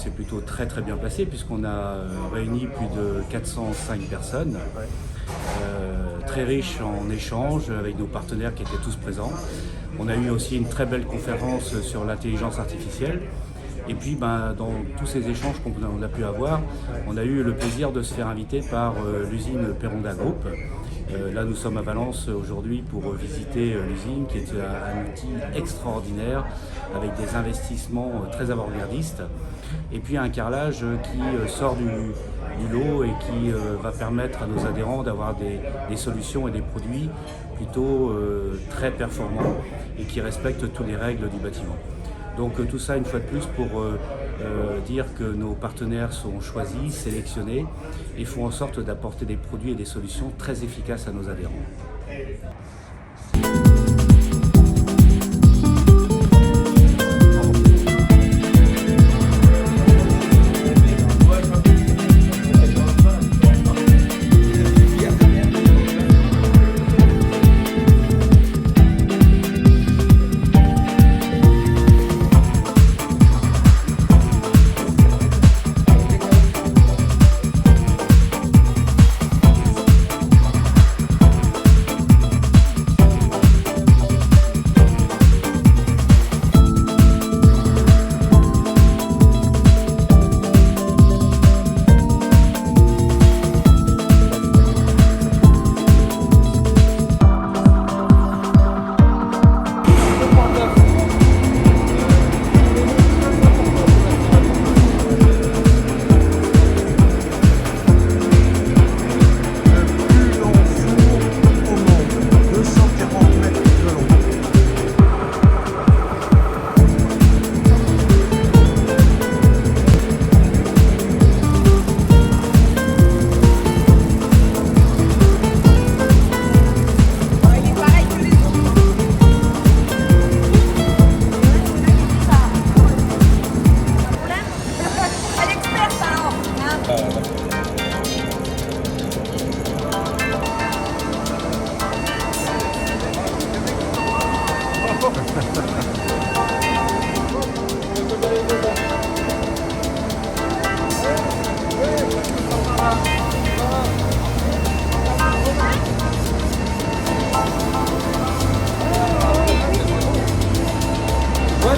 s'est plutôt très bien passé puisqu'on a réuni plus de 405 personnes, très riches en échanges avec nos partenaires qui étaient tous présents. On a eu aussi une très belle conférence sur l'intelligence artificielle. Et puis dans tous ces échanges qu'on a pu avoir, on a eu le plaisir de se faire inviter par l'usine Peronda Group. Là nous sommes à Valence aujourd'hui pour visiter l'usine qui est un outil extraordinaire avec des investissements très avant-gardistes et puis un carrelage qui sort du lot et qui va permettre à nos adhérents d'avoir des solutions et des produits plutôt très performants et qui respectent toutes les règles du bâtiment. Donc tout ça une fois de plus pour dire que nos partenaires sont choisis, sélectionnés et font en sorte d'apporter des produits et des solutions très efficaces à nos adhérents.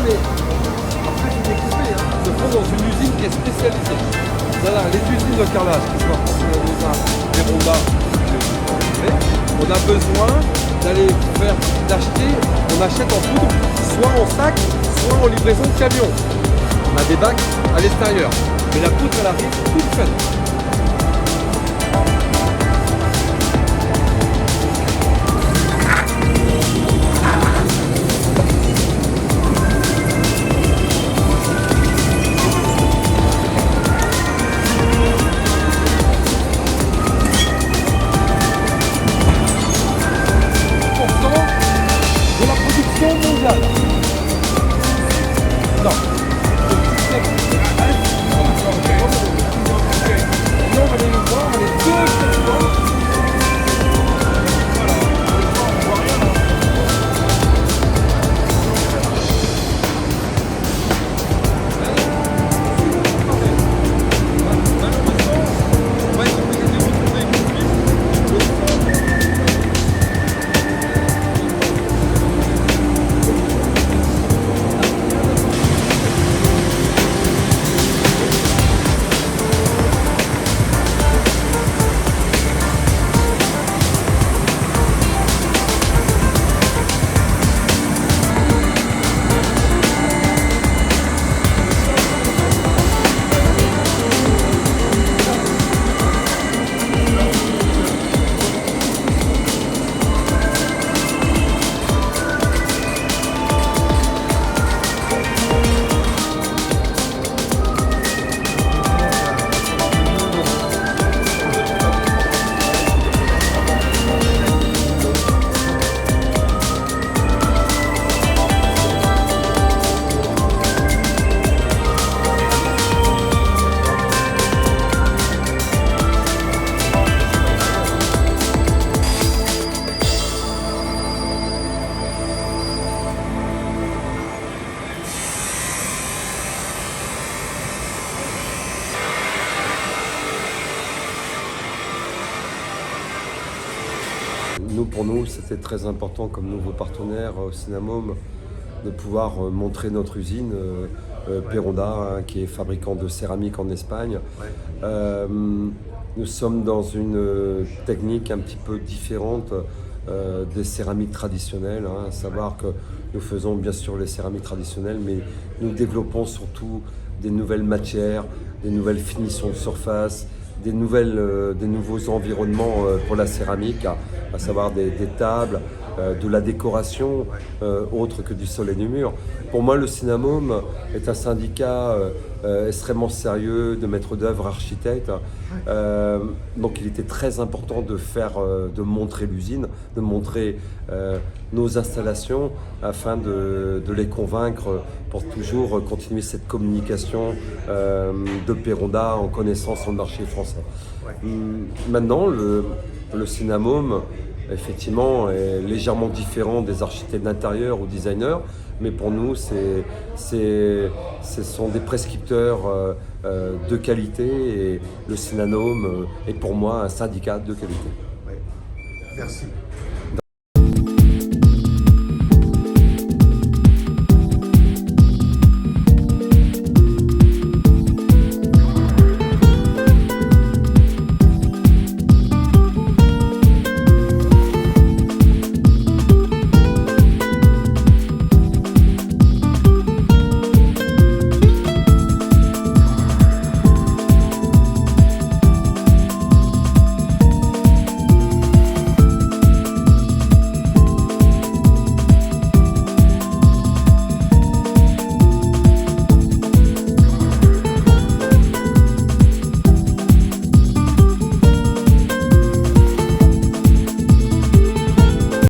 Mais après c'est découpé, se font dans une usine qui est spécialisée. Voilà, les usines de carrelage, qui sont Peronda, on a besoin d'acheter, on achète en poudre, soit en sac, soit en livraison de camion. On a des bacs à l'extérieur, mais la poudre elle arrive toute faite. Mondiale. Non. Pour nous, c'était très important comme nouveau partenaire au Synamome de pouvoir montrer notre usine Peronda, qui est fabricant de céramique en Espagne. Nous sommes dans une technique un petit peu différente des céramiques traditionnelles, à savoir que nous faisons bien sûr les céramiques traditionnelles, mais nous développons surtout des nouvelles matières, des nouvelles finitions de surface, des nouveaux environnements pour la céramique, à savoir des tables, de la décoration autre que du sol et du mur. Pour moi, le Synamome est un syndicat extrêmement sérieux, de maîtres d'œuvre, architectes. Donc il était très important de montrer l'usine, de montrer nos installations afin de les convaincre pour toujours continuer cette communication de Peronda en connaissant son marché français. Maintenant, le Synamome, effectivement, est légèrement différent des architectes d'intérieur ou designers, mais pour nous, ce sont des prescripteurs de qualité et le Synamome est pour moi un syndicat de qualité. Merci.